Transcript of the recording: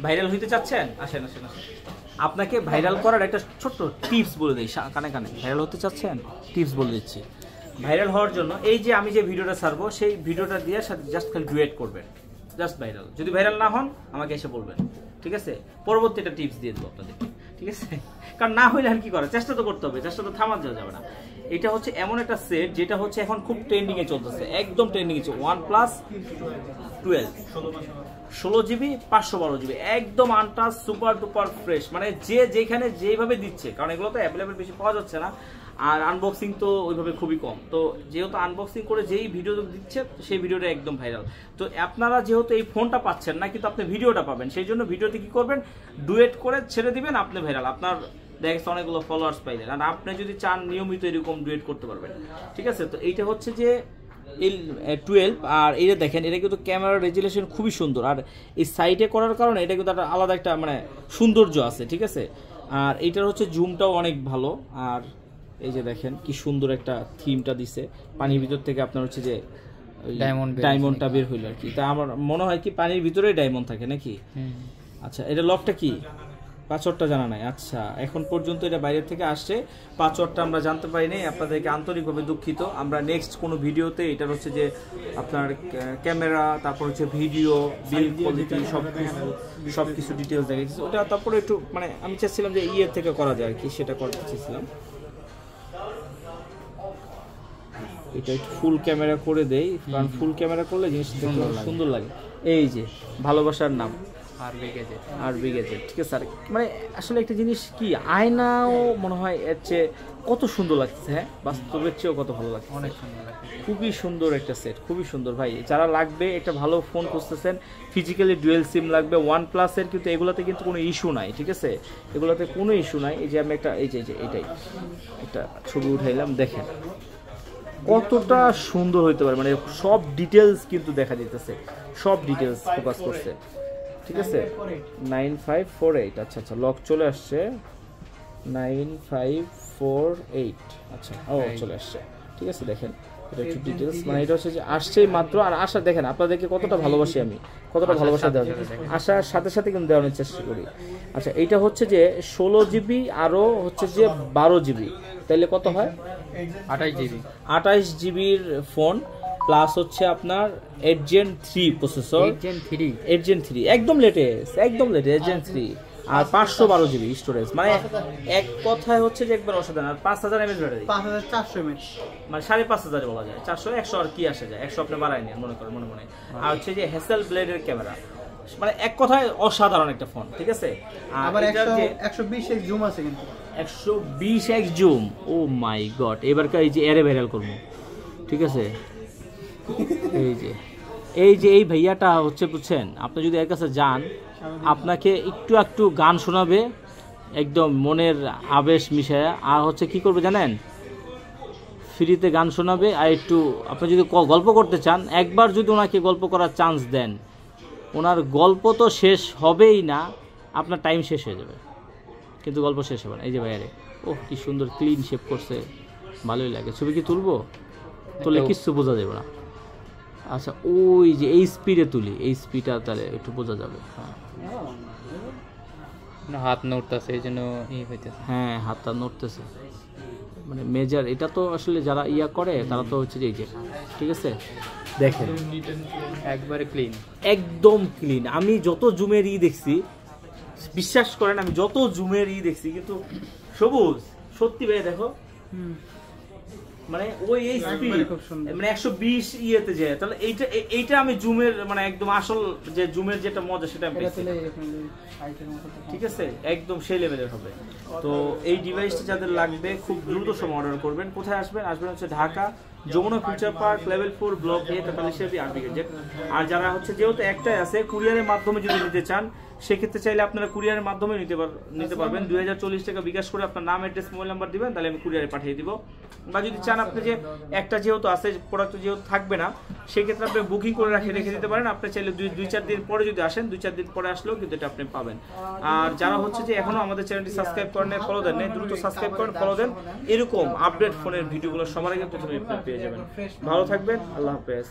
Viral হইতে চাচ্ছেন? আসেন আসেন আসেন, আপনাকে ভাইরাল করার একটা ছোট্ট টিপস বলে দিই, কানে কানে। ভাইরাল হতে চাচ্ছেন, টিপস বলে দিচ্ছি। ভাইরাল হওয়ার জন্য এই যে আমি যে ভিডিওটা ছাড়বো, সেই ভিডিওটা দিয়ে সাথে জাস্ট খালি ডুয়েট করবেন, জাস্ট ভাইরাল। যদি ভাইরাল না হন আমাকে এসে বলবেন, ঠিক আছে? পরবর্তী একটা টিপস দিয়ে দেবো আপনাদেরকে, ঠিক আছে? কারণ না হইলে আর কি করা, চেষ্টা তো করতে হবে, চেষ্টা তো থামানো যাবে না। এটা হচ্ছে এমন একটা সেট যেটা হচ্ছে এখন খুব ট্রেন্ডিং এ চলতেছে, একদম ট্রেন্ডিং এ। OnePlus 12 16GB 512GB, একদম আনটাচ, সুপার ডুপার ফ্রেশ। মানে যে যেখানে যেভাবে দিচ্ছে, কারণ এগুলো তো অ্যাভেলেবেল বেশি পাওয়া যাচ্ছে না, আর আনবক্সিং তো ওইভাবে খুবই কম। তো যেহেতু আনবক্সিং করে যেই ভিডিও দিচ্ছে, সেই ভিডিওটা একদম ভাইরাল। তো আপনারা যেহেতু এই ফোনটা পাচ্ছেন না, কিন্তু আপনি ভিডিওটা পাবেন, সেই জন্য ভিডিওতে কি করবেন, ডুয়েট করে ছেড়ে দিবেন, আপনি ভাইরাল। আপনার দেখেন অনেকগুলো ফলোয়ার্স পাইলেন, আর আপনি যদি চান নিয়মিত এরকম ডুয়েট করতে পারবেন, ঠিক আছে? তো এইটা হচ্ছে যে L12, আর এটা দেখেন, এটা কিন্তু ক্যামেরা রেজুলেশন খুবই সুন্দর, আর এই সাইডে করার কারণে এটা কিন্তু একটা আলাদা একটা মানে সৌন্দর্য আছে, ঠিক আছে? আর এইটার হচ্ছে জুমটাও অনেক ভালো। আর এই যে দেখেন কি সুন্দর একটা থিমটা দিছে, পানির ভিতর থেকে আপনার হচ্ছে যে ডায়মন্ডটা বের হইল আর কি। তা আমার মনে হয় কি পানির ভিতরেই ডায়মন্ড থাকে নাকি? আচ্ছা, এটা লকটা কি? পাসওয়ার্ডটা জানা নাই। আচ্ছা, এখন পর্যন্ত এটা বাইরে থেকে আসছে, পাসওয়ার্ডটা আমরা জানতে পারি নাই, আপনাদেরকে আন্তরিকভাবে দুঃখিত। আমরা নেক্সট কোনো ভিডিওতে এটার হচ্ছে যে আপনার ক্যামেরা, তারপর হচ্ছে ভিডিও, বিল্ড কোয়ালিটি, সব কিছু ডিটেলস দেখাচ্ছি ওটা। তারপরে একটু মানে আমি চাচ্ছিলাম যে ইয়ের থেকে করা যায় আর কি, সেটা করতে চেয়েছিলাম। এটা একটু ফুল ক্যামেরা করে দেই, কারণ ফুল ক্যামেরা করলে জিনিসটা সুন্দর লাগে। এই যে ভালোবাসার নাম আরবি গ্যাজেট, ঠিক আছে? আর মানে আসলে একটা জিনিস কি, আয়নাও মনে হয় এর চেয়ে কত সুন্দর লাগছে, হ্যাঁ, বাস্তবের চেয়েও কত ভালো লাগছে, অনেক সুন্দর লাগছে। খুবই সুন্দর একটা সেট, খুবই সুন্দর ভাই। যারা লাগবে একটা ভালো ফোন খুঁজতেছেন, ফিজিক্যালি ডুয়েল সিম লাগবে, OnePlus এর কিন্তু এগুলোতে কিন্তু কোনো ইস্যু নাই, ঠিক আছে? এগুলোতে কোনো ইস্যু নাই। এই যে আমি একটা এই যে এটাই একটা ছবি উঠাইলাম, দেখেন কতটা সুন্দর হইতে পারে, মানে সব ডিটেলস কিন্তু দেখা যেতেছে, সব ডিটেলস ফোকাস করছে, ঠিক আছে? 9548, আচ্ছা আচ্ছা, লক চলে আসছে 9548, আচ্ছা, ও চলে আসছে, ঠিক আছে? দেখেন এটা একটু ডিটেলস, মানে এটা হচ্ছে যে আসছেই মাত্র। আর আসা দেখেন, আপনাদেরকে কতটা ভালোবাসি আমি, কতটা ভালোবাসা দেওয়া যায়, আসার সাথে সাথে কিন্তু দেওয়ানোর চেষ্টা করি। আচ্ছা, এইটা হচ্ছে যে 16GB, আরও হচ্ছে যে 12GB, তাইলে কত হয়? 28GBর ফোন, প্লাস হচ্ছে আপনার 8 Gen 3 প্রসেসর, 8 Gen 3 একদম লেটেস্ট, 8 Gen 3, আর 512GB স্টোরেজ। মানে এক কথায় হচ্ছে যে একবার অসাধারণ। আর 5000 mAh ব্যাটারি, 5400 mAh, মানে 5500 বলা যায়, 400 100 আর কি আসে যায়, 100 আপনি বাড়ায় নেন মনে করেন মনে। আর হচ্ছে যে হ্যাসেল ব্লেডের ক্যামেরা, মানে এক কথায় অসাধারণ একটা ফোন, ঠিক আছে? আবার 120x জুম আছে, কিন্তু 120x জুম, ও মাই গড। এবারকার এই যে এরে ভাইরাল করবো, ঠিক আছে? এই যে এই ভাইয়াটা হচ্ছে, বুঝছেন, আপনি যদি এর কাছে যান, আপনাকে একটু গান শোনাবে, একদম মনের আবেশ মিশায়। আর হচ্ছে কি করবে জানেন, ফ্রিতে গান শোনাবে। আর একটু আপনি যদি গল্প করতে চান, একবার যদি ওনাকে গল্প করার চান্স দেন, ওনার গল্প তো শেষ হবেই না, আপনার টাইম শেষ হয়ে যাবে, কিন্তু গল্প শেষ হবে না। এই যে ভাইয়ারে, ওহ কি সুন্দর ক্লিন শেপ করছে, ভালোই লাগে। ছবি কি তুলবো? তুলে কিচ্ছু বোঝা যাবে না। আচ্ছা, ওই যে এই স্পিডে তুলি, এই স্পিডটা তাহলে একটু বোঝা যাবে। হাত নড়তেছে, এই জন্য হইতেছে। হ্যাঁ, হাতটা নড়তেছে, মানে মেজার। এটা তো আসলে যারা ইয়া করে তারা তো হচ্ছে যে এই যে, ঠিক আছে? দেখেন একবারে ক্লিন, একদম ক্লিন। আমি যত জুমের দেখছি, বিশ্বাস করেন, আমি যত জুমের দেখছি, কিন্তু সবুজ সত্যি ভাই দেখো, মানে ওই এই স্পিড, মানে 120 ইয়েতে যায়, তাহলে এইটা আমি জুমের মানে একদম আসল যে জুমের যেটা মজা সেটা আমি পেয়েছি, ঠিক আছে? একদম সেই লেভেলের হবে। তো এই ডিভাইসটা যাদের লাগবে খুব দ্রুত সময় অর্ডার করবেন। কোথায় আসবেন? হচ্ছে Dhaka Jamuna future park level 4 block A 43 R B gadget. আর যারা হচ্ছে যেহেতু একটাই আছে, কুরিয়ারের মাধ্যমে যদি নিতে চান, সেক্ষেত্রে চাইলে আপনারা কুরিয়ারের মাধ্যমে নিতে পারবেন। 2040 টাকা বিকাশ করে আপনার নাম, অ্যাড্রেস, মোবাইল নাম্বার দিবেন, তাহলে আমি কুরিয়ারে পাঠিয়ে দিব। বা যদি চান আপনি যে একটা যেহেতু আছে, প্রোডাক্ট যেহেতু থাকবে না, সেক্ষেত্রে আপনি বুকিং করে রেখে দিতে পারেন। আপনি চাইলে 2-4 দিন পরে যদি আসেন, 2-4 দিন পরে আসলেও কিন্তু এটা আপনি পাবেন। আর যারা হচ্ছে যে এখনো আমাদের চ্যানেলটি সাবস্ক্রাইব করেন, ফলো দেন, দ্রুত সাবস্ক্রাইব করেন, ফলো দেন। এরকম আপডেট ফোনের ভিডিওগুলো সবার আগে প্রথমে পেয়ে যাবেন। ভালো থাকবেন, আল্লাহ হাফেজ।